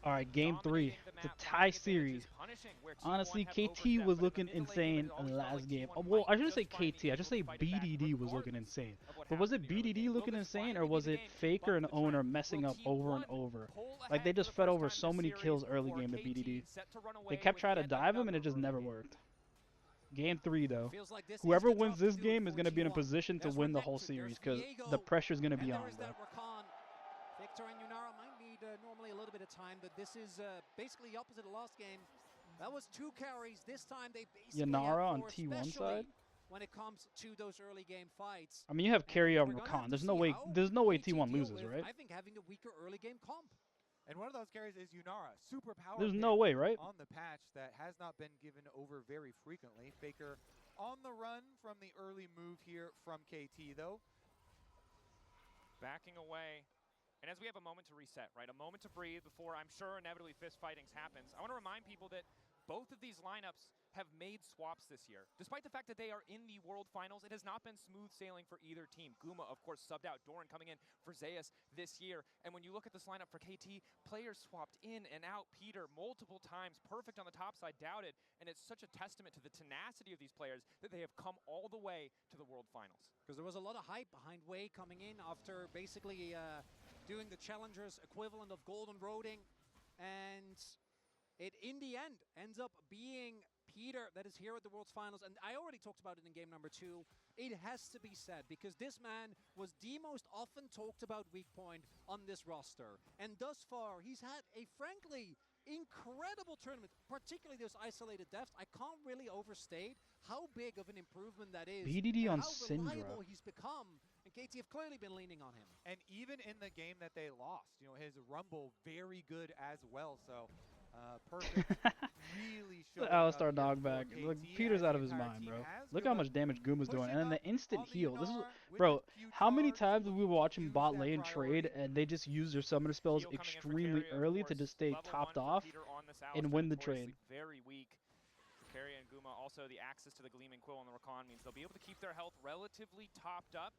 All right, game 3. It's a tie series. Honestly, KT was looking insane in the last game. Oh, well, I shouldn't say KT. I should say BDD was looking insane. But was it BDD looking insane, or was it Faker and Owner messing up over and over? Like, they just fed over so many kills early game to BDD. They kept trying to dive him, and it just never worked. Game 3, though. Whoever wins this game is going to be in a position to win the whole series, because the pressure is going to be on, bro. Victor and Yunara might need normally a little bit of time, but this is basically the opposite of last game. That was 2 carries. This time they basically Yunara on have 4, T1 side. when it comes to those early game fights. I mean, you have carry on Rakan. There's no way. T1 loses, right? I think having a weaker early game comp. And one of those carries is Yunara, super power. There's no way, right? On the patch that has not been given over very frequently. Faker on the run from the early move here from KT, though. Backing away. And as we have a moment to reset, right, a moment to breathe before I'm sure inevitably fist fightings happens, I want to remind people that both of these lineups have made swaps this year. Despite the fact that they are in the World Finals, it has not been smooth sailing for either team. Guma, of course, subbed out. Doran coming in for Zeus this year. And when you look at this lineup for KT, players swapped in and out. Peter multiple times, perfect on the top side, doubted. And it's such a testament to the tenacity of these players that they have come all the way to the World Finals. Because there was a lot of hype behind Wei coming in after basically doing the Challengers equivalent of Golden Roading. And it, in the end, ends up being Peter that is here at the World's Finals. And I already talked about it in game number 2. It has to be said, because this man was the most often talked about weak point on this roster. And thus far, he's had a, frankly, incredible tournament, particularly those isolated deaths. I can't really overstate how big of an improvement that is. BDD on how reliable Syndra. he's become. And KT have clearly been leaning on him. And even in the game that they lost, you know, his Rumble very good as well. So perfect. Really showing Alistar knockback. Look, Peter's out of his mind, bro. Look how much damage Guma's doing. And then the instant heal. This is, bro, how many times did we watch him bot lane trade and they just use their summoner spells extremely early to just stay topped off and win the trade? Very weak. Carry and Guma, also the access to the Gleaming Quill on the Rakan means they'll be able to keep their health relatively topped up.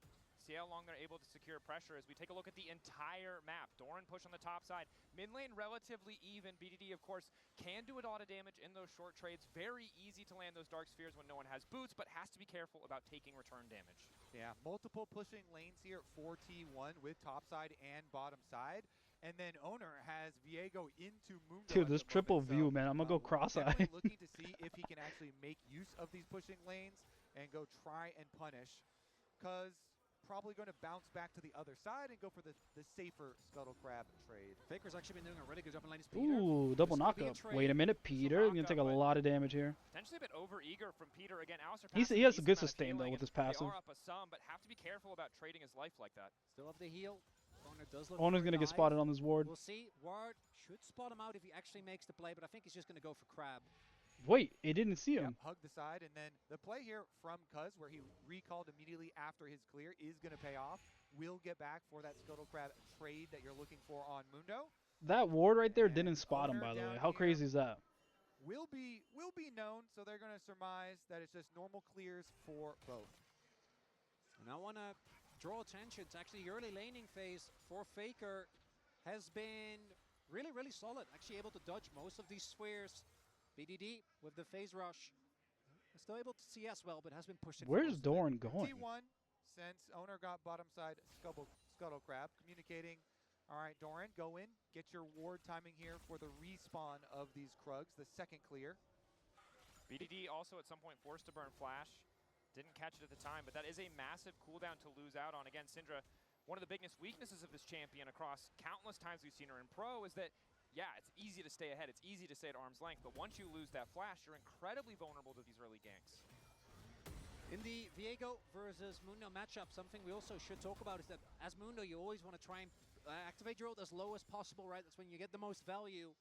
See how long they're able to secure pressure as we take a look at the entire map. Doran push on the top side. Mid lane relatively even. BDD, of course, can do a lot of damage in those short trades. Very easy to land those Dark Spheres when no one has boots, but has to be careful about taking return damage. Yeah, multiple pushing lanes here for T1 with top side and bottom side. And then Owner has Viego into Mundo. Dude, this triple view, man. I'm going to go cross-eye. Looking to see if he can actually make use of these pushing lanes and go try and punish. Because probably going to bounce back to the other side and go for the safer Scuttle Crab trade. Faker's actually been doing a really good job in lane. Peter. Ooh, double knockup. Wait a minute, Peter. You're going to take a lot of damage here. Potentially a bit over-eager from Peter. Again, he has a good sustain, though, with his passive. They are up a sum, but have to be careful about trading his life like that. Still have the heal. Owner's going to get spotted on this ward. We'll see. Ward should spot him out if he actually makes the play, but I think he's just going to go for Crab. Wait, it didn't see him. Hug the side, and then the play here from Cuz, where he recalled immediately after his clear, is going to pay off. We'll get back for that Scuttle Crab trade that you're looking for on Mundo. That ward right there didn't spot him, by the way. How crazy is that? Will be known, so they're going to surmise that it's just normal clears for both. And I want to draw attention to actually the early laning phase for Faker has been really, really solid. Actually able to dodge most of these spheres. BDD with the phase rush. Still able to CS well, but has been pushed. Where's Doran going? T1, since Owner got bottom side Scuttle Crab, communicating, all right, Doran, go in, get your ward timing here for the respawn of these Krugs, the second clear. BDD also at some point forced to burn Flash. Didn't catch it at the time, but that is a massive cooldown to lose out on. Again, Syndra, one of the biggest weaknesses of this champion across countless times we've seen her in Pro is that, yeah, it's easy to stay ahead. It's easy to stay at arm's length, but once you lose that Flash, you're incredibly vulnerable to these early ganks. In the Viego versus Mundo matchup, something we also should talk about is that as Mundo, you always want to try and activate your ult as low as possible, right? That's when you get the most value.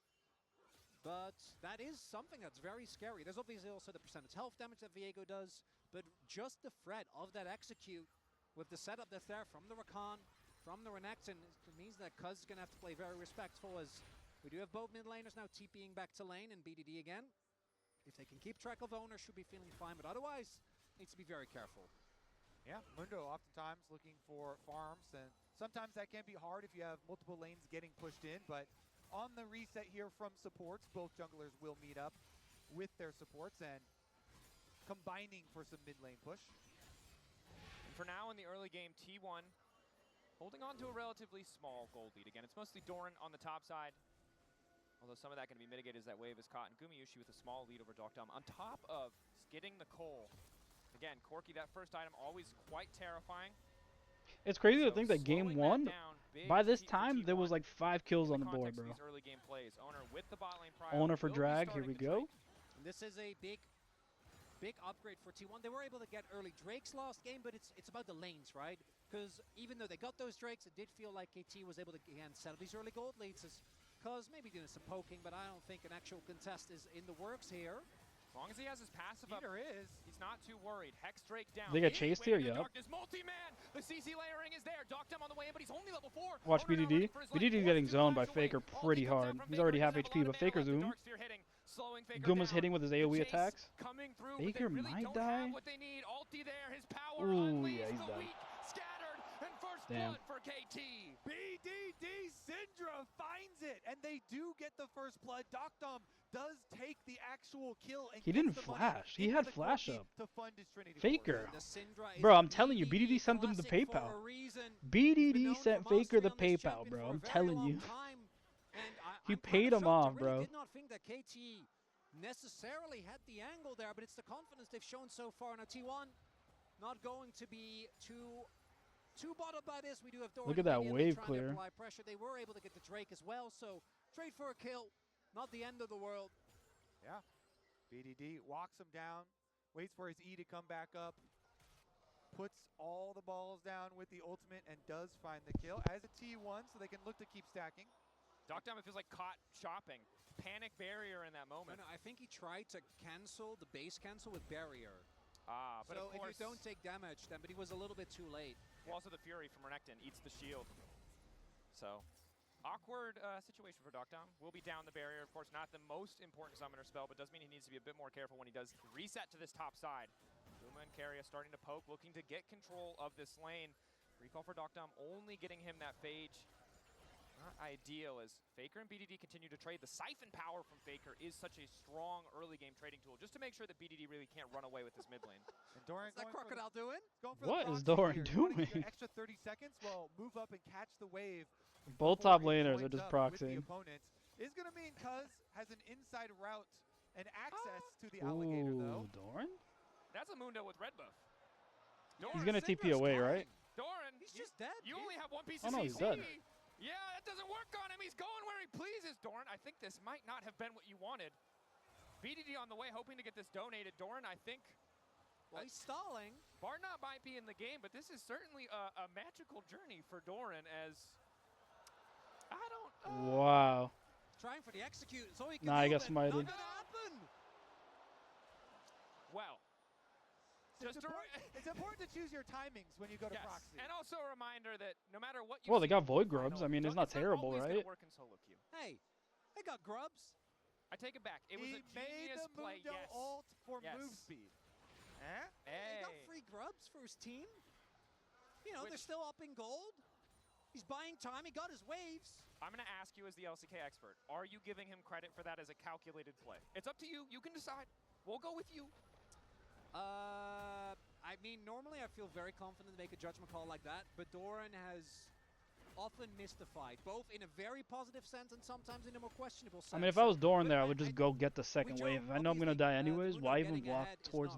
But that is something that's very scary. There's obviously also the percentage health damage that Viego does, but just the threat of that execute with the setup that's there from the Rakan, from the Renekton, it means that Cuz is going to have to play very respectful, as we do have both mid laners now TPing back to lane and BDD again. If they can keep track of Owner, should be feeling fine, but otherwise, needs to be very careful. Yeah, Mundo oftentimes looking for farms, and sometimes that can be hard if you have multiple lanes getting pushed in, but on the reset here from supports. Both junglers will meet up with their supports and combining for some mid lane push. And for now in the early game, T1 holding on to a relatively small gold lead. Again, it's mostly Doran on the top side. Although some of that can be mitigated as that wave is caught. And Gumayushi with a small lead over Dokdom on top of skidding the coal. Again, Corki, that first item, always quite terrifying. It's crazy to think that game 1, by this time, there was like 5 kills on the board, bro. Early game plays. Owner with the bot lane Owner for drag, here we go. This is a big upgrade for T1. They were able to get early Drakes last game, but it's about the lanes, right? Because even though they got those Drakes, it did feel like KT was able to, again, settle these early gold leads. Because maybe doing some poking, but I don't think an actual contest is in the works here. As long as he has his passive up, he's not too worried. Hex Drake down. They got chased here, yeah. Multi-man. The CC layering is there. Dokdom on the way in, but he's only level 4. Watch BDD. BDD getting zoned by Faker pretty hard. He's already half HP, but Faker's zoom. Guma's hitting with his AoE attacks. Faker might die. Ooh, yeah, he's done. Damn. For KT. BDD Syndra finds it, and they do get the first blood. Dokdom does take the actual kill. And he didn't flash. He had flash up. To fund his Trinity Faker. Bro, I'm telling you, BDD sent him the PayPal. BDD sent Faker the PayPal, bro. I'm telling you. He paid him off, bro. I did not think that KT necessarily had the angle there, but it's the confidence they've shown so far. Now T1 not going to be too bothered by this. We do have Doran. Look at that wave clear. Pressure. They were able to get the Drake as well, so trade for a kill. Not the end of the world. Yeah. BDD walks him down, waits for his E to come back up, puts all the balls down with the ultimate, and does find the kill as a T1, so they can look to keep stacking. Dokdom, it feels like caught shopping. Panic barrier in that moment. No, I think he tried to cancel the base cancel with barrier. But so of course, if you don't take damage, then but he was a little bit too late. Well, also the Fury from Renekton eats the shield. So, awkward situation for Dokdom. Will be down the barrier, of course, not the most important summoner spell, but does mean he needs to be a bit more careful when he does reset to this top side. Guma and Keria starting to poke, looking to get control of this lane. Recall for Dokdom, only getting him that Phage. Not ideal as Faker and BDD continue to trade. The siphon power from Faker is such a strong early game trading tool, just to make sure that BDD really can't run away with this mid lane. And Doran, what's that crocodile doing? What is Doran doing? Extra 30 seconds, well, move up and catch the wave. Both top laners are just proxying. Is going to mean Cuz has an inside route and access to the alligator, though. Doran? That's a Mundo with red buff. He's going to TP away, right? Doran, he's just dead. You only have one piece of CC. He's dead. Yeah, that doesn't work on him. He's going where he pleases, Doran. I think this might not have been what you wanted. BDD on the way, hoping to get this donated. Doran, I think... Well, he's stalling. Barnott might be in the game, but this is certainly a magical journey for Doran as... I don't... Wow. Trying for the execute. So he can I got smited. Not gonna happen. Well... It's important to choose your timings when you go to proxy. And also a reminder that no matter what you Well, they got Void Grubs. I mean, it's not terrible, right? Work in solo queue. Hey, they got grubs. I take it back. It was a genius play, yes. Ult for move speed. Hey. He got free grubs for his team. You know, they're still up in gold. He's buying time. He got his waves. I'm going to ask you as the LCK expert, are you giving him credit for that as a calculated play? It's up to you. You can decide. We'll go with you. I mean, normally I feel very confident to make a judgment call like that, but Doran has often missed the fight, both in a very positive sense and sometimes in a more questionable sense. I mean, if I was Doran there, I would just go get the second wave. If I know I'm going to die anyways, why even walk towards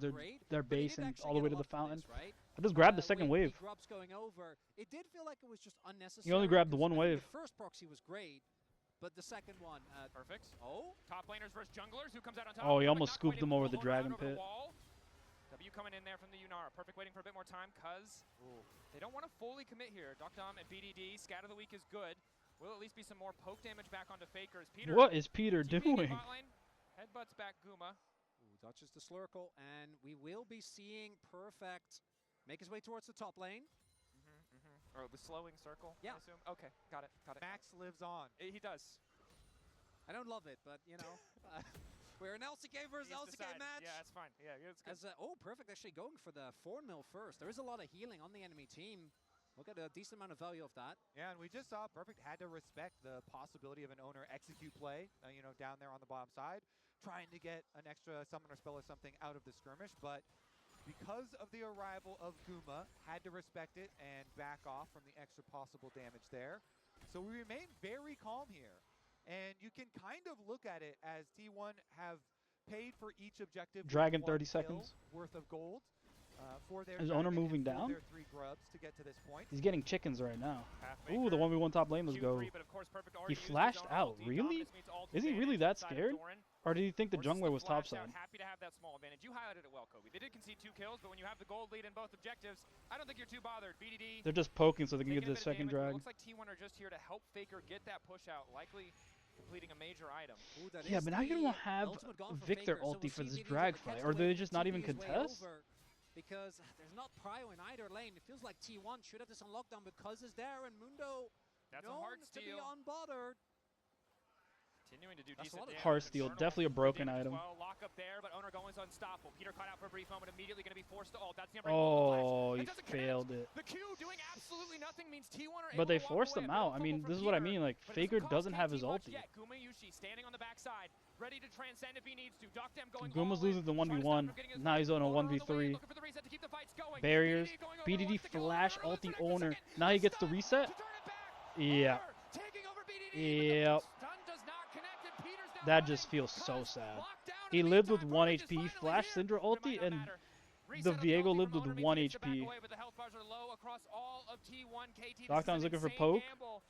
their base and all the way to the fountain? I just grab the second wave. Going over, it did feel like it was just unnecessary. You only grabbed the one wave. The first proxy was great, but the second one... Perfect. Oh? Top laners versus junglers. Who comes out on top? Oh, he almost scooped them over the dragon pit. W coming in there from the Yunara. Perfect, waiting for a bit more time, cuz they don't want to fully commit here. Dokdom and BDD, scatter the weak is good. Will at least be some more poke damage back onto Faker. What is Peter doing? Headbutts back Guma. Dodges the Slurkle, and we will be seeing Perfect make his way towards the top lane. Or the slowing circle, yeah. I assume. Okay, got it. Max lives on. He does. I don't love it, but, you know... We're an LCK versus LCK match. Yeah, it's fine. Yeah, it's good. Perfect actually going for the 4-0 first. There is a lot of healing on the enemy team. We'll get a decent amount of value of that. Yeah, and we just saw Perfect had to respect the possibility of an owner execute play, you know, down there on the bottom side, trying to get an extra summoner spell or something out of the skirmish, but because of the arrival of Guma, had to respect it and back off from the extra possible damage there. So we remain very calm here, and you can kind of look at it as T1 have paid for each objective Dragon with 30 1 kill seconds. worth of gold. For their Is owner dragon and moving for down? their 3 grubs to get to this point. He's getting chickens right now. Halfmaker, Ooh, the 1v1 top lane, let's go. Q3, but of course, Perfect He already used his flashed own out, ulti. really? Dominus meets ult Is he really advantage that inside of scared? Doran. Or did he think the Forces jungler was flash out, topside? happy to have that small advantage. You highlighted it well, Kobe. They did concede 2 kills, but when you have the gold lead in both objectives, I don't think you're too bothered. BDD. They're just poking so they can get taking a this bit of second damage, but drag. It looks like T1 are just here to help Faker get that push out, likely completing a major item. Ooh, that Yeah, is but now you the don't have ultimate gone for Victor Faker, so ulti we'll for see this if BDD drag will fight, catch or the do they wave just and not even TP his way contest? over, because there's not prio in either lane. It feels like T1 should have this on lockdown because it's there, and Mundo That's a known hard to be steal. unbothered. Continuing to do That's a decent lot of damage. Hard steal, Infernal definitely a for broken damage as item. Well. Lock up there, but owner going is unstoppable. Peter caught out for a brief moment, immediately going to be forced to ult. That's the Oh, he doesn't failed connect. it. The Q doing absolutely nothing means T1 are able But they to walk forced away. him A bit of out. I fumble mean, for this is what I Peter, mean. Like, but it Faker cost doesn't have his KT much ulti. yet. Gumayushi standing on the backside, ready to transcend if he needs to. Doctem going Guma's all in, losing the trying to stop 1v1. him getting his Now he's on a owner on the way, 1v3. looking for the reset to keep the fights going. Barriers. going over, BDD wants to kill flash owner, ulti loses an owner. extra second. Now he gets the Stun reset. to turn it back. Yeah. Owner taking over BDD, Yep. but the stun does not connect, and Peter's now That running. just feels so Cuz sad. locked down in He the lived with meantime. 1 Perfect is HP, finally flash here, Syndra but it might ulti, not and matter. the Reset of Viego ulti lived from with owner means 1 he gets to back HP. away, but the health bars are low across all of T1. KT, this Lockdown's is an looking for insane poke. gamble.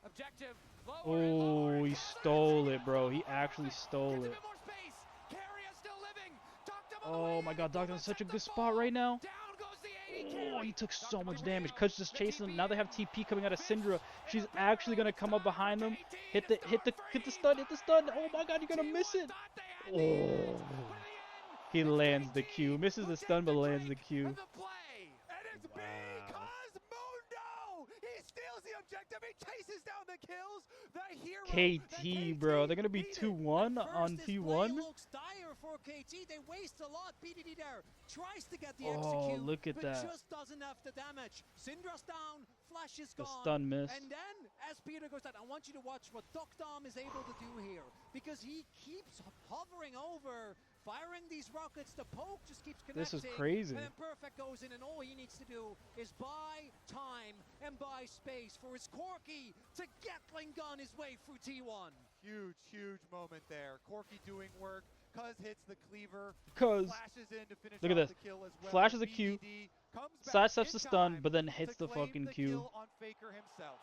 Objective lower and Oh, lower. he Has it stole reached? it, bro. He Oh, actually Perfect stole gets a it. bit more space. Carrier still living. Doctem on the way Oh in. my god, Guma Docton's such a sent the good spot ball. right now. Down goes the 80 Oh, carry. he took so Doctem much on the damage. way Cuz out. just The chasing him. TP Now they have in. TP coming out of Fish Syndra. in She's a actually barrel. gonna come up Stun for behind them. KT. Hit It's the gone stun, free. hit the stun. Oh my god, you're gonna miss T1 it. thought they had the edge, but in Oh. the end, He it's lands the KT Q. Misses who the takes stun, but lands the drink Q. of the play. And it's Wow. because Mundo! He steals the objective, he chases down the kills, the hero KT, that bro. They're gonna be needed. 2-1 At on first, this play T1. looks dire for KT. They waste a lot. BDD there tries to get the Oh, execute, look at but that. just doesn't have the damage. Syndra's down, Flash is The gone. stun missed. And then, as Peter goes down, I want you to watch what Doctom is able to do here, because he keeps hovering over, firing these rockets. The poke just keeps connecting. This is crazy. And then Perfect goes in, and all he needs to do is buy time and buy space for his Corki to Gatling gun his way through T1. Huge, huge moment there. Corki doing work. Cuz hits the cleaver. Cuz Flashes in to finish look at off this. the kill as well. Flashes a Q, BDD comes back sidesteps in the stun, time but then to hits the claim fucking the Q. kill on Faker himself.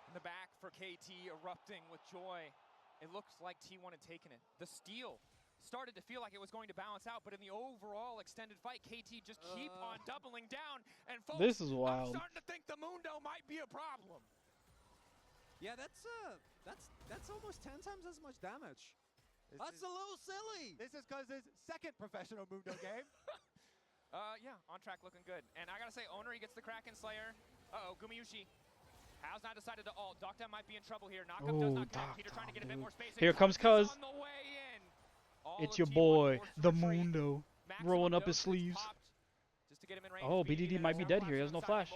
In the back for KT, erupting with joy. It looks like T1 had taken it. The steal started to feel like it was going to balance out, but in the overall extended fight, KT just keep on doubling down. And folks, This is I'm wild. starting to think the Mundo might be a problem. Yeah, that's almost 10 times as much damage. This That's is, a little silly. this is Cuz's second professional Mundo game. Yeah, on track, looking good. And I gotta say, owner, he gets the Kraken Slayer. Uh-oh, Gumayushi has not decided to ult. Doctem might be in trouble here. Knockup does Oh, not connect. Peter trying to get a bit dude. more space. Here comes Cuz Cuz. on the way in. All It's of your T1 boy, forced to the retreat. Mundo, Maximum rolling up his doses sleeves. popped just to get him in range. Oh, BDD might be dead here. He has no flash.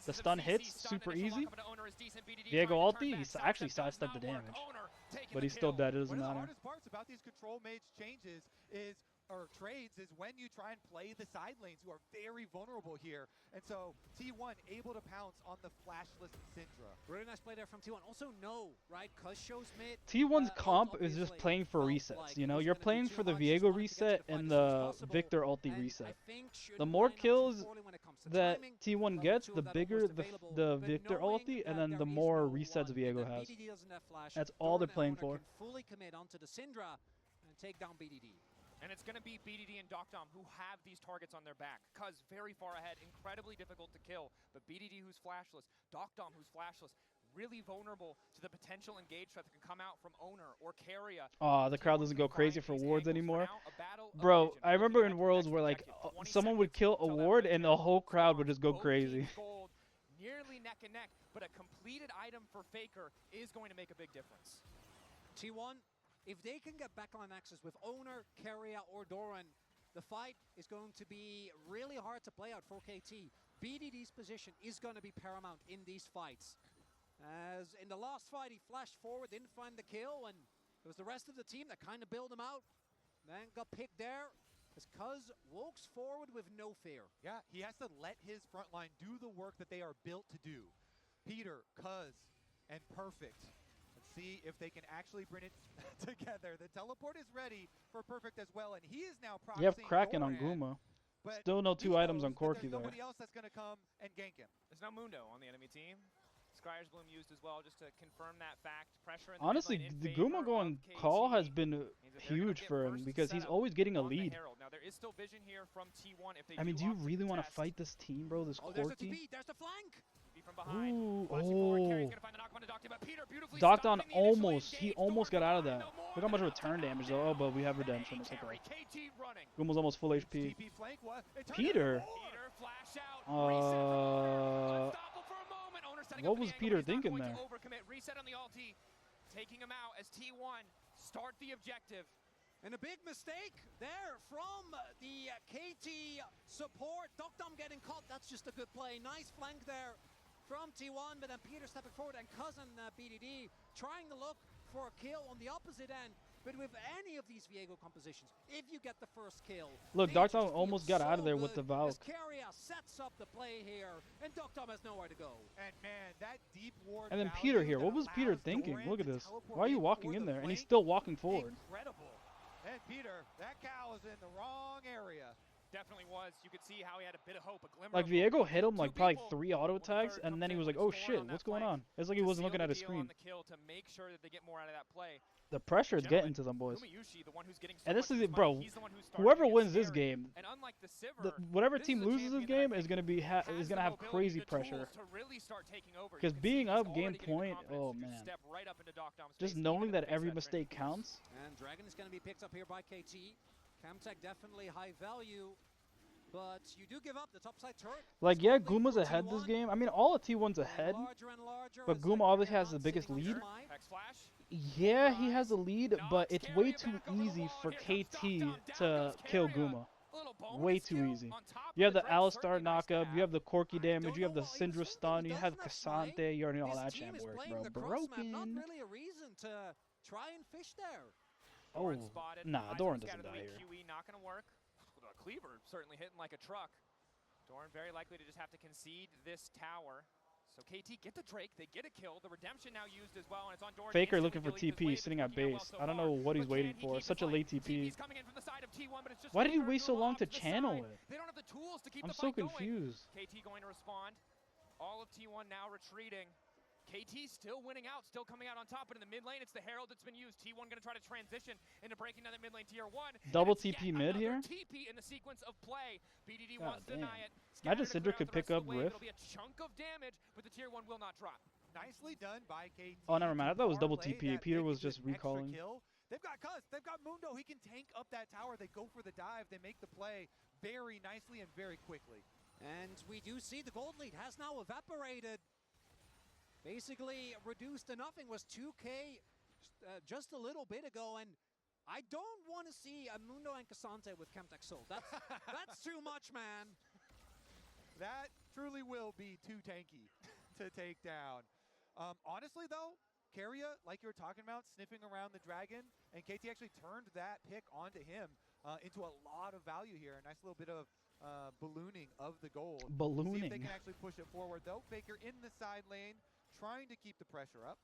The stun hits super easy. Viego ulti, he's actually sidestepped the damage. But he's still dead, it doesn't One of the matter. hardest parts about these control mage changes is, or trades, is when you try and play the side lanes who are very vulnerable here. And so T1 able to pounce on the flashless Syndra. Really nice play there from T1. Also, no, right? Cuz shows mid. T1's comp is obviously just playing for felt resets, like you it know? was You're gonna do playing too for the much, just Viego wanted to get to reset the fight and as soon as the possible, Victor ulti and reset. I think should The more line up too kills poorly when it comes to that timing. T1 Level gets, 2 the of that bigger almost the available, the but Victor knowing ulti, that and then there the is more no resets one, and Viego that has. BDD doesn't have flash, That's all they're Doran playing and Owner for. can fully commit onto the Syndra and take down BDD. And it's going to be BDD and Doctom who have these targets on their back. Cuz very far ahead, incredibly difficult to kill. But BDD who's flashless, Doctom who's flashless, really vulnerable to the potential engage threat that can come out from owner or carrier. Oh, the crowd T1 doesn't can go crazy find for these awards angles. For anymore. now, a battle of Bro, vision. I Looking remember to in get to the Worlds next where like objective. 20 someone would seconds kill a till that ward red and barrel the whole is crowd gone. would just go Both crazy. teams gold, nearly neck and neck, but a completed item for Faker is going to make a big difference. T1, if they can get backline access with owner, carrier, or Doran, the fight is going to be really hard to play out for KT. BDD's position is going to be paramount in these fights. As in the last fight, he flashed forward, didn't find the kill, and it was the rest of the team that kind of bailed him out. Then got picked there. As Cuz walks forward with no fear. Yeah, he has to let his front line do the work that they are built to do. Peter, Cuz, and Perfect. Let's see if they can actually bring it together. The teleport is ready for Perfect as well, and he is now proxying You have Kraken on Doran, Guma. but Still no he 2 items on knows that Corki there's there. nobody else that's going to come and gank him. There's no Mundo on the enemy team. Scryer's Bloom used as well just to confirm that fact. Pressure in the Honestly, mid lane in the favor Guma of going KT call has been means that they're gonna huge get for him first because he's setup always getting a on the lead. Herald. Now there is still vision here from T1 if they I mean, do you opt really want to contest. fight this team, bro? This Oh, there's the Corki? TP, there's the flank. Be from behind. Ooh, Watching forward, Carry's oh. gonna find the knockdown to Doctor, but Peter beautifully Docton stopping the initial almost, he engage. almost got Dorn out of behind, that. no more Look how much than return a damage though. Oh, but we have Hey, redemption. It's okay. Carry, KT running. Guma's almost full HP. TP flank, what? It turned Peter. into war. Peter flash out. Reset from Owner. Unstoppable for a moment. Owner setting What up was the angle, Peter but he's not thinking going there? to overcommit. Reset on the ulti. Taking him out as T1 start the objective. And a big mistake there from the KT support. Doctom getting caught. That's just a good play. Nice flank there from T1, but then Peter stepping forward and Cousin BDD trying to look for a kill on the opposite end. But with any of these Viego compositions, if you get the first kill, Look, they Doctom just almost feel got out of so there with good the Valk. as Keria sets up the play here, and Doctom has nowhere to go. And man, that deep ward And then value Peter here. that What was Peter allows thinking? Doran Look at to this. teleport Why are you in walking for in the there? And he's flank? still walking forward. Incredible. And Peter, that cow is in the wrong area. Definitely was. You could see how he had a bit of hope, a glimmer Like of hope. Viego hit him Two like probably people 3 auto when the attacks, third and comes then he in, was like, but "Oh Dorn shit, on that what's going play on?" It's like he to wasn't seal looking the at his deal screen. on the kill to make sure that they get more out of that play. The pressure is getting Gentlemen, to them boys. Gumayushi, the one who's getting so And this much is of it, his bro. money, he's the one who's starting Whoever to get wins this scary. game, And unlike the Sivir, whatever this team is a loses this champion that I game is think gonna be has is the gonna have mobility, crazy the pressure. tools to really start taking over. You Because can see being he's up already game getting the point, confidence oh to man, step right up into Doctom's just face, knowing even that to face every that mistake threat. counts. And Dragon is going to be picked up here by KT. Camtech definitely high value, but you do give up the topside turret. Like, yeah, Slowly Guma's for ahead this T1. game. I mean, all of T1's ahead, Larger and larger but as Guma Keria obviously has not the biggest sitting on lead. Smite. Hex flash. Yeah, he has a lead, Knocks but it's way Keria too back over the easy wall, for and here comes KT Doctom. Down to goes kill Keria. Guma. A little bonus Way too kill easy. on top You of have the Dread, Alistar certainly nice to knockup, you have the Corki damage, don't you have know the why. He Syndra was stun, thinking you he have doesn't have Cassante, you already know how This that team shit is works, playing bro. the cross map, not Broken. really a reason to try and fish there. Oh, Doran spotted. nah, Eyes Doran on the doesn't scatter, die the here. QE not going to work. Cleaver certainly hitting like a truck. Doran very likely to just have to concede this tower. So KT get the Drake, they get a kill. The redemption now used as well, and it's on Doran. Faker Instantly looking for deleting this TP, wave. sitting It's at working out well base. so I don't far. know what he's But waiting can he for. keep Such it a late going? TP. TP's coming in from the side of T1, but it's just Why did he flickering wait so through long off to the channel side. it? They don't have the tools to keep I'm the so fight going. confused. KT going to respond. All of T1 now retreating. KT still winning out, still coming out on top, but in the mid lane, it's the Herald that's been used. T1 going to try to transition into breaking down the mid lane tier 1. Double and it's TP yet mid another here? TP in the sequence of play. BDD God wants to deny damn. it. Imagine Scatter to clear Syndra out could the pick rest of up the wave. Rift. It'll be a chunk of damage, but the tier 1 will not drop. Nicely done by KT. Oh, never mind. I thought it was double parlay TP. that Peter pick was into just an extra recalling. kill. They've got Cuz, they've got Mundo. He can tank up that tower. They go for the dive. They make the play very nicely and very quickly. And we do see the gold lead has now evaporated. Basically reduced to nothing. Was 2K just a little bit ago, and I don't want to see a Mundo and Cassante with Camtech Soul. That's too much, man. That truly will be too tanky to take down. Honestly, though, Keria, like you were talking about, sniffing around the dragon, and KT actually turned that pick onto him into a lot of value here. A nice little bit of ballooning of the gold. See if they Ballooning. can actually push it forward, though. Faker in the side lane, trying to keep the pressure up.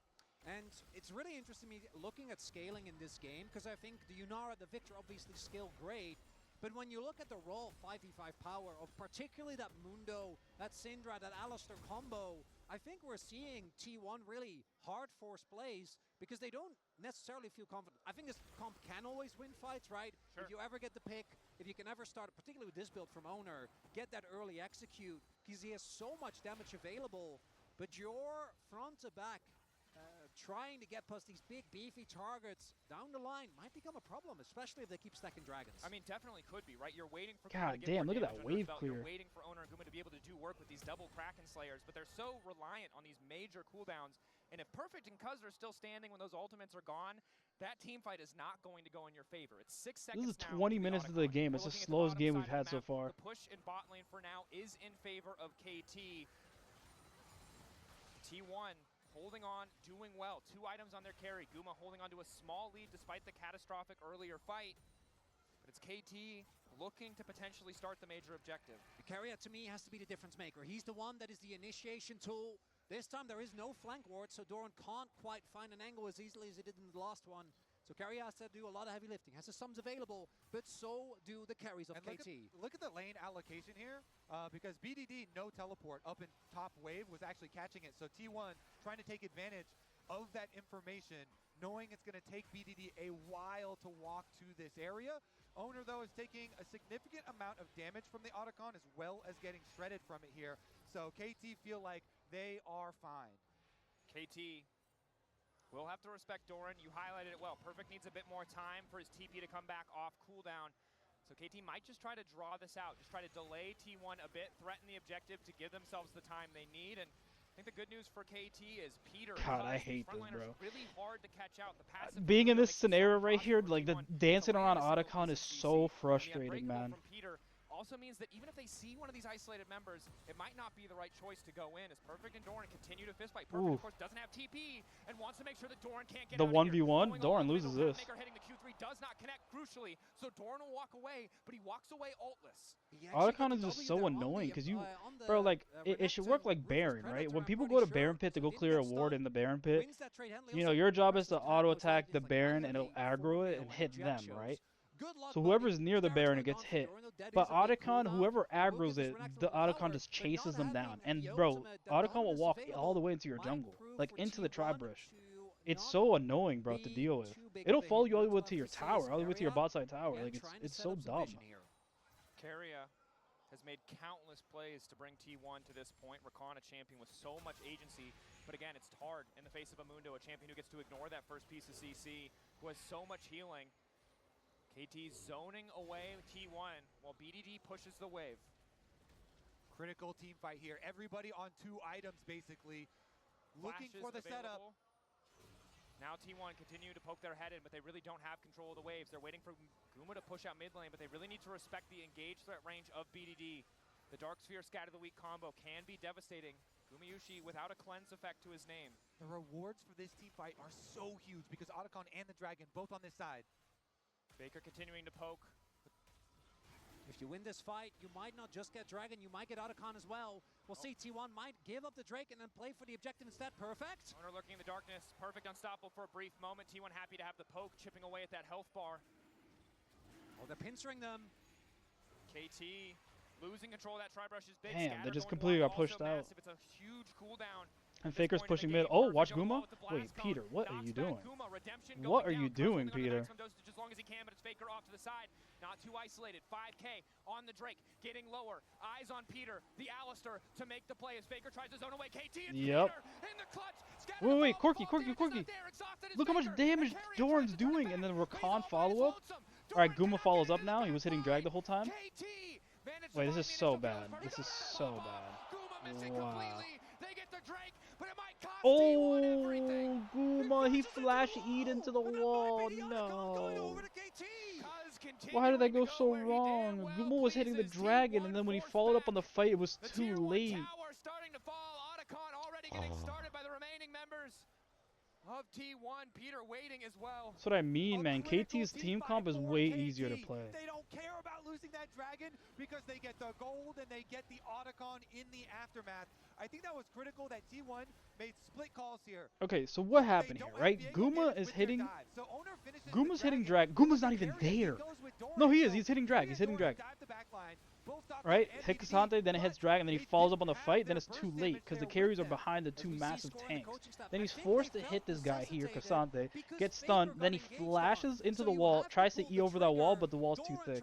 And it's really interesting me looking at scaling in this game, because I think the Yunara, the Victor obviously scale great, but when you look at the raw 5v5 power of particularly that Mundo, that Syndra, that Alistar combo, I think we're seeing T1 really hard force plays because they don't necessarily feel confident. I think this comp can always win fights, right? Sure. If you ever get the pick, if you can ever start, particularly with this build from Owner, get that early execute, because he has so much damage available, but your front to back, trying to get past these big beefy targets down the line might become a problem, especially if they keep stacking dragons. I mean, definitely could be, right? You're waiting for God Guma to get damn, more look at that damage under his wave belt. clear. You're waiting for Owner and Guma to be able to do work with these double Kraken Slayers, but they're so reliant on these major cooldowns And if Perfect and Cuz are still standing when those ultimates are gone, that team fight is not going to go in your favor. It's 6 seconds This is now 20 to the minutes into the Otacon. game. We're It's the looking at slowest bottom game side we've of the had so map. far. The push in bot lane for now is in favor of KT. T1 holding on, doing well. 2 items on their carry. Guma holding on to a small lead despite the catastrophic earlier fight. But it's KT looking to potentially start the major objective. The carrier, to me, has to be the difference maker. He's the one that is the initiation tool. This time there is no flank ward, so Doran can't quite find an angle as easily as he did in the last one. So carrier has to do a lot of heavy lifting. Has the sums available, but so do the carries of KT. Look at the lane allocation here, because BDD, no teleport up in top wave, was actually catching it. So T1 trying to take advantage of that information, knowing it's going to take BDD a while to walk to this area. Owner, though, is taking a significant amount of damage from the Otacon as well as getting shredded from it here. So KT feel like they are fine. KT will have to respect Doran. You highlighted it well. Perfect needs a bit more time for his TP to come back off cooldown. So KT might just try to draw this out, just try to delay T1 a bit, threaten the objective to give themselves the time they need. And I think the good news for KT is Peter. God, I hate this, bro. Really hard to catch out. The passive Being in this makes it so scenario right impossible here, for like the T1 dancing to around land a single Otacon piece is of so CC. And the frustrating, Unbreakable man. From Peter also means that even if they see one of these isolated members, it might not be the right choice to go in, as Perfect and Doran continue to fistfight. Perfect, Ooh. of course, doesn't have TP and wants to make sure that Doran can't get The out of here. 1v1, Going Doran along with loses the this. Maker hitting the Q3 does not connect crucially, so Doran will walk away, but he walks away ultless. Otacon is just so annoying because bro, like it should work like Baron, right? When people go to Baron Pit to go clear a ward in the Baron Pit, you know, your job is to auto attack the Baron and it'll aggro it and hit them, right? So whoever's near the Baron, it gets hit. But Otacon, whoever aggroes it, the Otacon just chases them down. And bro, Otacon will walk all the way into your jungle, like into the tri-brush. It's so annoying, bro, to deal with. It'll follow you all the way to your tower, all the way to your bot side tower. Like it's so dumb. Keria has made countless plays to bring T1 to this point. Rakan, a champion with so much agency, but again, it's hard in the face of a Mundo, a champion who gets to ignore that first piece of CC, who has so much healing. KT zoning away with T1 while BDD pushes the wave. Critical team fight here. Everybody on 2 items, basically. Looking for the setup. Now T1 continue to poke their head in, but they really don't have control of the waves. They're waiting for Guma to push out mid lane, but they really need to respect the engaged threat range of BDD. The Dark Sphere Scatter the Weak combo can be devastating. Gumayushi without a cleanse effect to his name. The rewards for this team fight are so huge because Otacon and the Dragon both on this side. Baker continuing to poke. If you win this fight, you might not just get Dragon, you might get Otacon as well. We'll see, T1 might give up the Drake and then play for the objective instead. Perfect. Owner lurking in the darkness. Perfect unstoppable for a brief moment. T1 happy to have the poke, chipping away at that health bar. Oh, they're pincering them. KT losing control of that tri-brush is big. Damn, they Scatter just going completely wild, got pushed also out. massive. It's a huge cooldown. And Faker's pushing mid. Oh, watch Guma. Wait, Peter, what are you doing? What are you doing, Peter? Just as long as he can, but it's Faker off to the side. Not too isolated. 5K on the Drake, getting lower. Eyes on Peter, the Alistair to make the play as Faker tries to zone away. KT and Peter in the clutch. Wait, Corky. Look how much damage Doran's doing, and then Rakan follow up. All right, Guma follows up now. He was hitting drag the whole time. Wait, this is so bad. This is so bad. Wow. Oh, Guma, he flash eat into the wall. No. Why did that go so wrong? Guma was hitting the dragon, and then when he followed up on the fight, it was too late. Of T1, Peter waiting as well. That's what I mean, man. KT's team comp is way easier to play. They don't care about losing that dragon because they get the gold and they get the Otacon in the aftermath. I think that was critical that T1 made split calls here. Okay, so what happened here, right? Guma is hitting. Guma's hitting drag. Guma's not even there. No, he is. He's hitting drag. He's hitting drag. Right? Hit Cassante, then it hits drag, and then he follows up on the fight. Then it's too late because the carries are behind the 2 massive tanks. Then he's forced to hit this guy here, Cassante, gets stunned, then he flashes into the wall, tries to E over that wall, but the wall's too thick.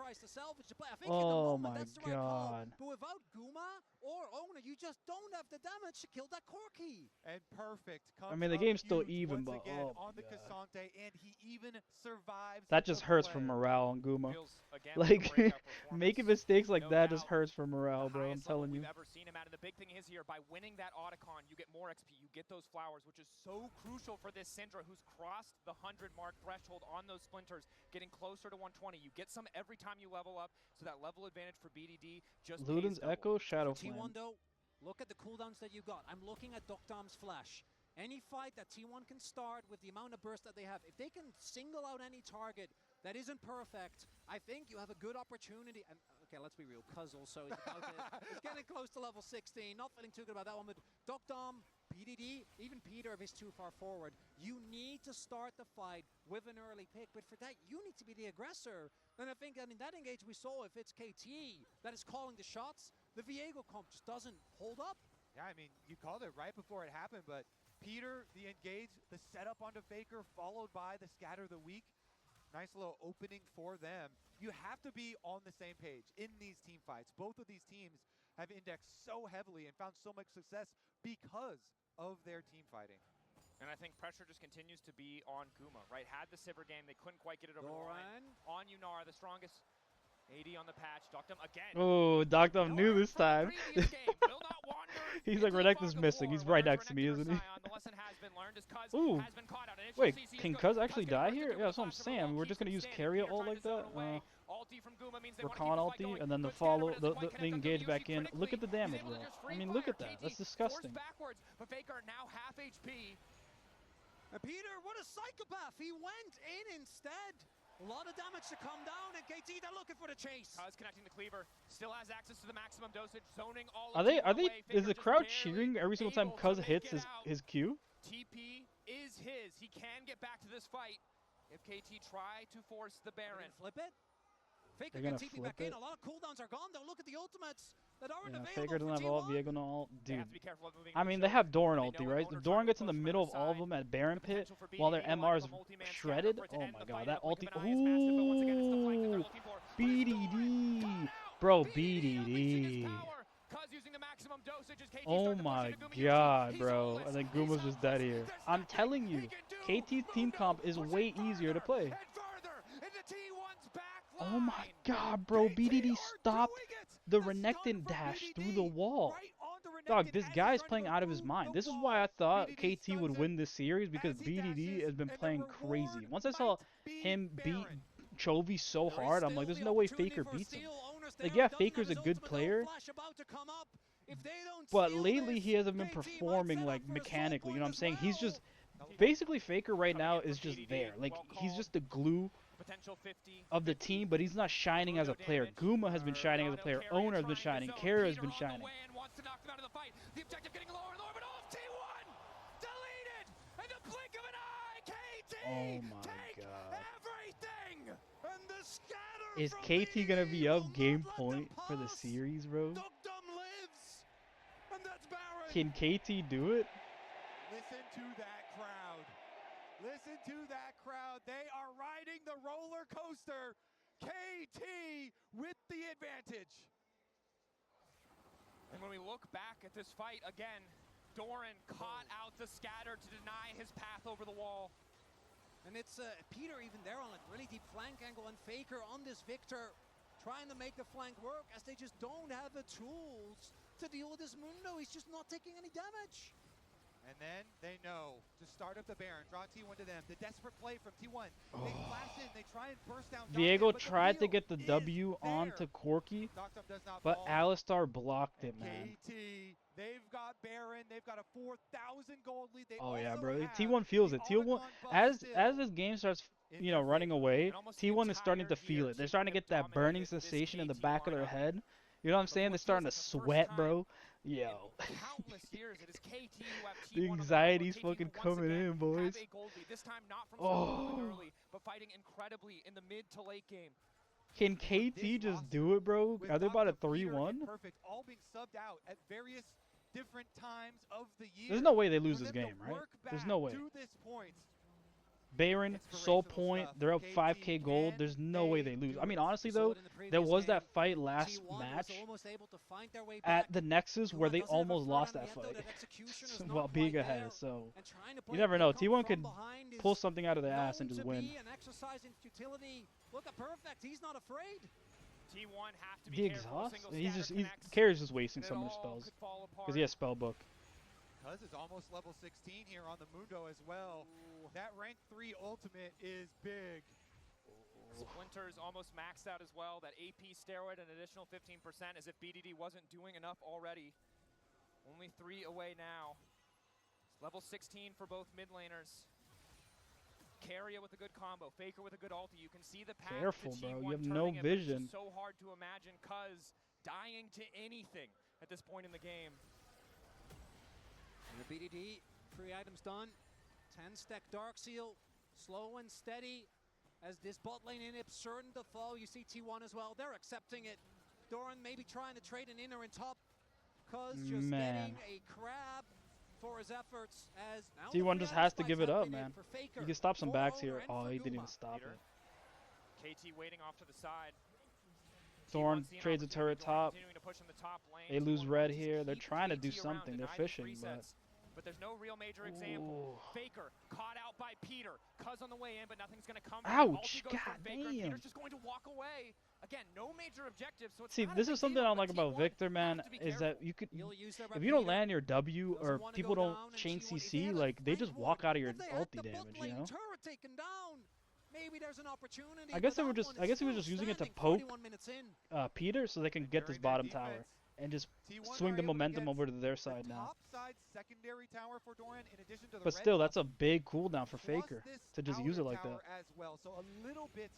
Oh my god. But without Guma or Owner, you just don't have the damage to kill that Corki. And perfect. I mean, the Comes game's up still huge even, once but again oh on my the God. Cassante, and he even survives. That the just hurts for play. morale on Guma. Feels, again, Like, a breakout performance. making mistakes like No that just doubt. hurts for morale, The bro. I'm highest level telling you. we've ever seen him at. And the big thing is here, by winning that Otacon, you get more XP, you get those flowers, which is so crucial for this Syndra, who's crossed the 100 mark threshold on those splinters, getting closer to 120. You get some every time you level up, so that level advantage for BDD just Luden's pays double. Echo, Shadow For T1 Flame. though, look at the cooldowns that you got. I'm looking at Dokdom's Flash. Any fight that T1 can start with the amount of burst that they have, if they can single out any target that isn't perfect, I think you have a good opportunity. And okay, let's be real, Cuz also is about is getting close to level 16. Not feeling too good about that one, but Dokdom, PDD, even Peter if he's too far forward, you need to start the fight with an early pick. But for that, you need to be the aggressor. And I think, in that engage we saw, if it's KT that is calling the shots, the Viego comp just doesn't hold up. Yeah, I mean, you called it right before it happened, but Peter, the engage, the setup onto Faker, followed by the scatter the weak. Nice little opening for them. You have to be on the same page in these team fights. Both of these teams have indexed so heavily and found so much success because of their team fighting. And I think pressure just continues to be on Guma, right? Had the Sivir game, they couldn't quite get it over the line. On Yunar, the strongest AD on the patch. Dokdom again. Oh, Dokdom knew this time. He's like, Renekton Renekton's missing. He's right next to me, isn't he? Ooh. Wait, can Cuz actually die here? Yeah, that's what I'm saying. I mean, we're just going to use carry ult like that? Rakan ulti, and then the follow, the engage back in. Look at the damage, bro. I mean, look at that. That's disgusting. But Faker now half HP. And Peter, what a psychopath. He went in instead. A lot of damage to come down, and KT, they're looking for the chase. Cuz connecting the cleaver, still has access to the maximum dosage, zoning all Are they, is the crowd cheering every single time Cuz hits his Q? TP is his. He can get back to this fight if KT try to force the Baron. Flip it. Faker can TP back in. A lot of cooldowns are gone, though. Look at the ultimates that aren't available. Faker doesn't have all, Viego no ult. Dude. Moving I mean, they have Doran ulti, right? If Doran gets in the middle of all of them at Baron Pit while their MR is shredded. Oh my god, that ulti. Ooh! BDD! Bro, BDD. Oh my god, bro. I think Guma's just dead here. I'm telling you, KT's team comp is way easier to play. Oh my god, bro. BDD stopped the Renekton dash through the wall. Dog, this guy's playing out of his mind. This is why I thought KT would win this series, because BDD has been playing crazy. Once I saw him beat Chovy so hard, I'm like, there's no way Faker beats him. Like, yeah, Faker's a good player, but lately he hasn't been performing, like, mechanically. You know what I'm saying? He's just... Basically, Faker right now is just there. Like, he's just the glue of the team, but he's not shining as a player. Guma has been shining as a player. Owner has been shining. Kara has been shining. The objective getting lower and lower, but all T1 deleted in the blink of an eye. KT, oh my god. Everything. And the scatter is KT gonna be up game point for the series, bro? Dokdom lives. And that's Baron. Can KT do it? Listen to that crowd. Listen to that crowd. They are riding the roller coaster. KT with the advantage. And when we look back at this fight again, Doran caught out the scatter to deny his path over the wall. And it's Peter even there on a really deep flank angle, and Faker on this Victor trying to make the flank work, as they just don't have the tools to deal with this Mundo. He's just not taking any damage. And then they know to start up the Baron, draw T1 to them. The desperate play from T1. They flash in, they try and burst down. Viego tried to get the W onto Corki, but Alistar blocked it, man. KT, they've got Baron, they've got a 4,000 gold lead. They oh yeah, bro. T1 feels it. T1, as this game starts, you know, running away, T1 is starting to feel it. They're starting to get that burning sensation in the back of their head. You know what I'm saying? They're starting to sweat, bro. Yo. The anxiety's fucking coming in, boys. Oh. But fighting incredibly in the mid to late game. Can KT just do it, bro? Are they about a 3-1? Perfect, all being subbed out at various different times of the year. There's no way they lose this game, right? There's no way. To this point, Baron, Soul Point, they're up 5k gold. There's no way they lose. I mean, honestly though, there was that fight last match at the Nexus where they almost lost that fight while being ahead. So you never know. T1 could pull something out of their ass and just win. Look at Perfect. He's not afraid. T1 have to be The exhaust? He's Carrier's just wasting some of their spells because he has Spellbook. Cuz is almost level 16 here on the Mundo as well. That rank 3 ultimate is big. Splinter's almost maxed out as well. That AP steroid, an additional 15%, as if BDD wasn't doing enough already. Only 3 away now. Level 16 for both mid laners. Carrier with a good combo, Faker with a good ulti. You can see the path. Careful, to bro. T1 You have turning no it, but it's vision. just so hard to imagine Cuz dying to anything at this point in the game. And the BDD, 3 items done. 10-stack Dark Seal, slow and steady. As this bot lane inhib certain to fall, you see T1 as well. They're accepting it. Doran maybe trying to trade an inner in top. Cuz just getting a crab for his efforts as now T1 just has to give it up, man. You can stop some backs here. Oh, he didn't even stop it. KT waiting off to the side. Thorn trades a turret top. To push in the top lane. They lose red here. They're Keep trying to do KT around something. and They're either fishing, but there's no real major example. Ooh. Faker caught out by Peter. Cuz on the way in, but nothing's going to come. Ouch, Ulti goes from Faker, and goddamn. Peter's just going to walk away. Again, no major objective. So it's See, not a this big is something deal, I don't but like about T1 Victor, man, have to be is careful. that you could, He'll use their if you don't repeater. land your W Doesn't or wanna people go don't down, and chain T1 if CC, they had a like they just lane walk out of your if they had ulti the bot damage, lane you know? turret taken down, maybe there's an opportunity. I guess but they were that just, one I is guess he was still just using it to standing poke 41 minutes in. Peter so they can get this During their bottom tower defense, and just T1 swing are the able to momentum get over to their the side now. top side secondary tower for Doran in addition to the But red still, buff, that's a big cooldown for plus Faker this to just use it outer like tower that. as well. So a little bit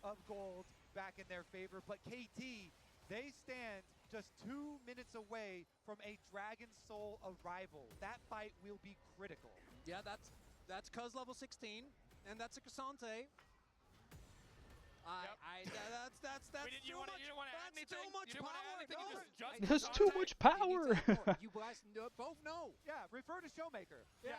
of gold back in their favor, but KT, they stand just 2 minutes away from a Dragon Soul arrival. That fight will be critical. Yeah, that's Cuz level 16, and that's a Cassante. That's You didn't want to add anything? too much You didn't wanna add power. anything? No. You There's just too Cassante? much power. You guys both know. Yeah, refer to Showmaker. Yeah.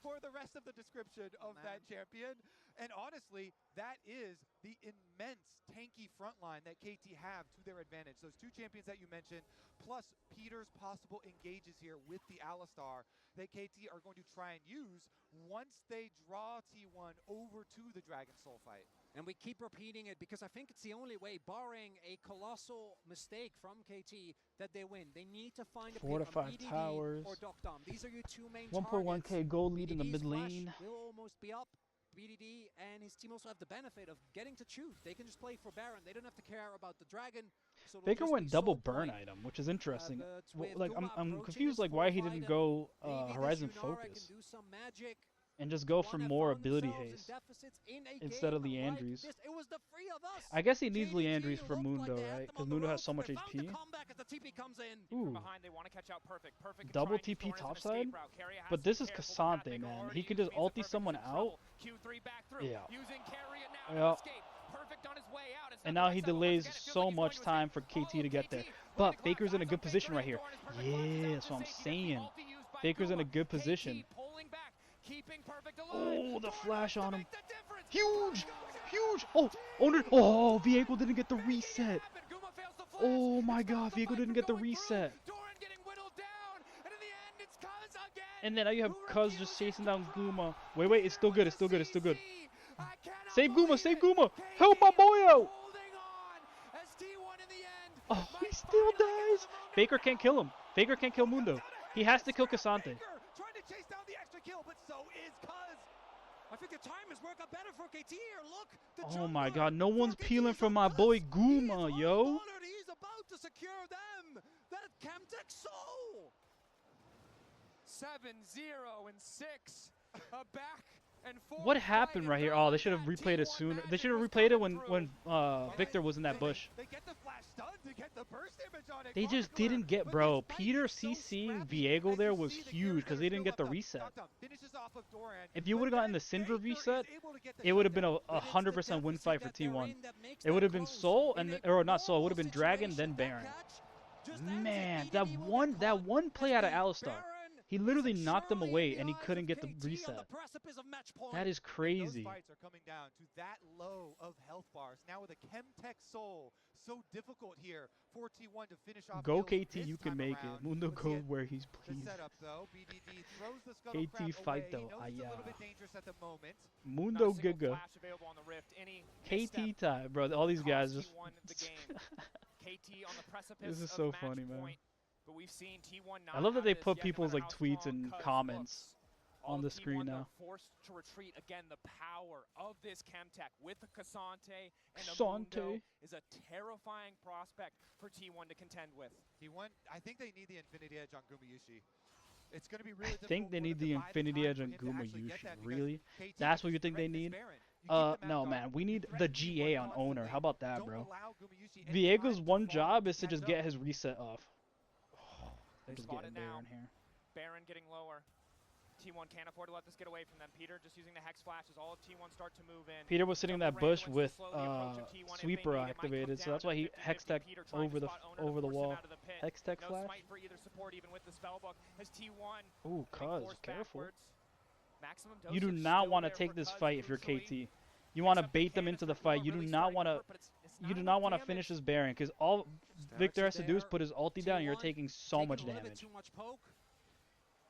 For the rest of the description of that champion. And honestly, that is the immense tanky front line that KT have to their advantage. Those 2 champions that you mentioned, plus Peter's possible engages here with the Alistar that KT are going to try and use once they draw T1 over to the Dragon Soul fight. And we keep repeating it because I think it's the only way, barring a colossal mistake from KT, that they win. They need to find a pick on Fortified BDD towers. or Dokdom. These are your 2 main 1.1k targets. gold lead in the BDD's mid flash lane. will almost be up. BDD and his team also have the benefit of getting to choose. They can just play for Baron. They don't have to care about the Dragon. So it'll Faker just went be double Soul burn Point. item, which is interesting. But with Like Guma I'm approaching confused his like why he fourth didn't item, go maybe this Horizon Yunara Focus can do some magic. and just go T1 for have more found ability themselves in haste deficits in a instead of game like Leandries. this. It was the 3 of us. I guess he needs JDG Leandries for looked like Mundo, they had right? them Because on the Mundo has ropes. so much They found the HP. comeback as the TP comes in. Ooh. From behind, they want to catch out Perfect. Perfect can Double try and use TP Thorn as an topside? escape route. Carrier has But to this be is careful with Cassante, that. They've man. already He can used just means that ulti Perfect's someone in out. trouble. Q3 back through. Yeah. Using Carrier now Yeah. to escape. Perfect on his way out. It's And not now the he next level. delays Once again, it feels so like he's much going time escape. for KT to get there. KT, But running the Faker's clock, in a good eyes on position right Faker, here. Thorn is perfect. Thorn is Yeah, out that's to what I'm safety. saying. Ulti used by Faker's in a Guma. good KT position. pulling back, keeping Perfect alive. Oh, the Thorn flash to on him. make the difference. Huge! Thorn goes Huge! out. Oh, no! Oh, Viego didn't get the Making it reset. happen. Guma fails the flash. Oh my It god, stops the Viego fight didn't from get the going through. reset. Doran getting whittled down, and in the end, it's Cuz again. And then now you have who Cuz just refuses chasing to down drop. Guma. Wait, it's still good, it's still good, it's still good. CC. I cannot Save Guma, believe save it. Guma! KT Help my boy out! holding on as T1 in the end Oh, might he still finally get to dies! the Mundo Faker match. can't kill him. Faker can't kill Mundo. He has to kill Cassante. Faker trying to chase down the extra kill, but so is Cuz. I think the time has worked out better for KT here. Look, the Oh my jungler god, no for one's KT peeling is for on my Cuz. boy He is Guma, yo. unbothered. He's about to secure them. That Chemtech soul. 7-0 and 6. A back and forth What happened fight, right and here? all Oh, they of should have that replayed it T1 sooner. They magic should have was replayed it coming when through. Victor was in that bush. They get the flash stun to get the burst damage on it. They just Chronicler, didn't get, but bro. this fight Peter is so CCing scrappy. Viego As there you was see, the huge because they character didn't get the still reset. up top. Finishes off of Doran, If you but would have gotten then the Syndra Faker is reset, able to get the it would have been shutdown. a 100% win fight for T1. It It would have been Soul and or not Soul. It would have been Dragon then Baron. Man, that one play out of Alistar. He literally knocked them away, and he couldn't get the reset. That is crazy. Those fights are coming down to that low of health bars. Now with a Chemtech Soul, so difficult here for T1 to finish off. Go kills KT, you this can time make around. it. Mundo Let's goes see where he's the pleased. setup though. BDD throws the KT Scuttlecrap fight away. though. He knows it's a little bit dangerous at the moment. Mundo Not a single Giga. flash available on the Rift. Any misstep KT time, bro. All these guys cost just. T1 the game. KT on the precipice This is of so match funny, man. point, but we've seen T1 not I love that out they of this put yet, no people's matter like how tweets strong, and 'cause comments all on of the T1, screen they're now. forced to retreat. Again, the power of this Chemtech with the Cassante and a Cassante. Mundo is a terrifying prospect for T1 to contend with. T1, I think they need the Infinity Edge on Gumayushi. It's going to be really I think they need difficult the for them to buy Infinity time Edge for on him to actually get Gumayushi. that because Really? KT That's what can you think they threaten this need? Baron. You keep the No, Mad man. Dog, We you need the threaten T1 GA on Owner. constantly. How about that, Don't bro? allow Gumayushi any Viego's time to one fall job and is to catch just up. get his reset off. They They're just spot getting it now. Baron here. Baron getting lower. T1 can't afford to let this get away from them. Peter just using the Hex Flash as all of T1 start to move in. Peter was sitting in that bush with Sweeper activated, activated, so that's why he Hextech over the wall. Hextech No Flash. smite for either support, even with the spellbook. As T1 Ooh, getting cuz, forced careful. backwards. Maximum You do dosage not still want to there take for this Cuz, fight if you're crucially. KT. You want to Picks up the bait them into the canister. People fight. are You do really not starting want to. hurt, but it's You do enough not want to damage. finish this Baron because all Victor has to do is put his ulti down, and you're T1 taking so taking much a little bit damage. too much poke.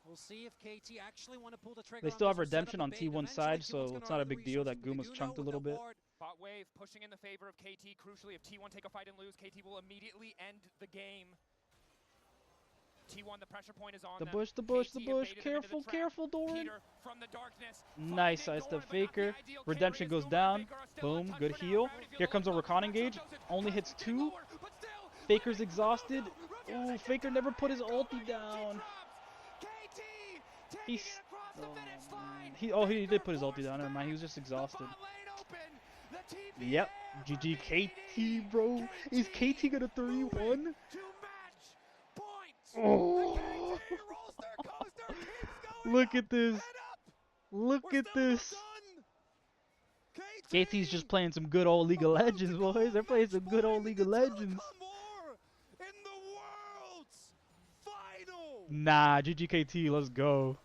We'll see if KT actually want to pull the trigger. They on still this have or set up redemption a on bait. T1's Eventually, side, T1's so gonna it's run not a out of big deal that resources, but Guma's chunked a with little that bit. ward, Bot wave pushing in the favor of KT. Crucially, if T1 take a fight and lose, KT will immediately end the game. T1, the pressure point is on The them. bush, the bush, KT the bush. evaded them into the Careful, trap. careful, Doran. Peter from the darkness. Nice finding ice to Doran, but not the Faker. ideal Redemption carry as goes Guma down. and Faker are still Boom, untouched good for now. heal. Battlefield Here comes a alone. recon Maxwell engage. knows it. Only Pressure hits getting 2. lower, but still, Faker's Faker exhausted. Rookie Ooh, second Faker time. never put his Go ulti by down. KT taking He's. it across the finish line. He did put his ulti Faker down. Never mind. He was just forced exhausted. back. The bot lane open. The TVA Yep. for GG BDD. KT, bro. Is KT gonna 3-1? To match point. Oh. The KT Rolster coaster keeps going Look up at this. and up. Look We're at still not this. done. KT's just playing some good old League of Legends, boys. They're playing some good old League of Legends. In the world's final. Nah, GG KT, let's go.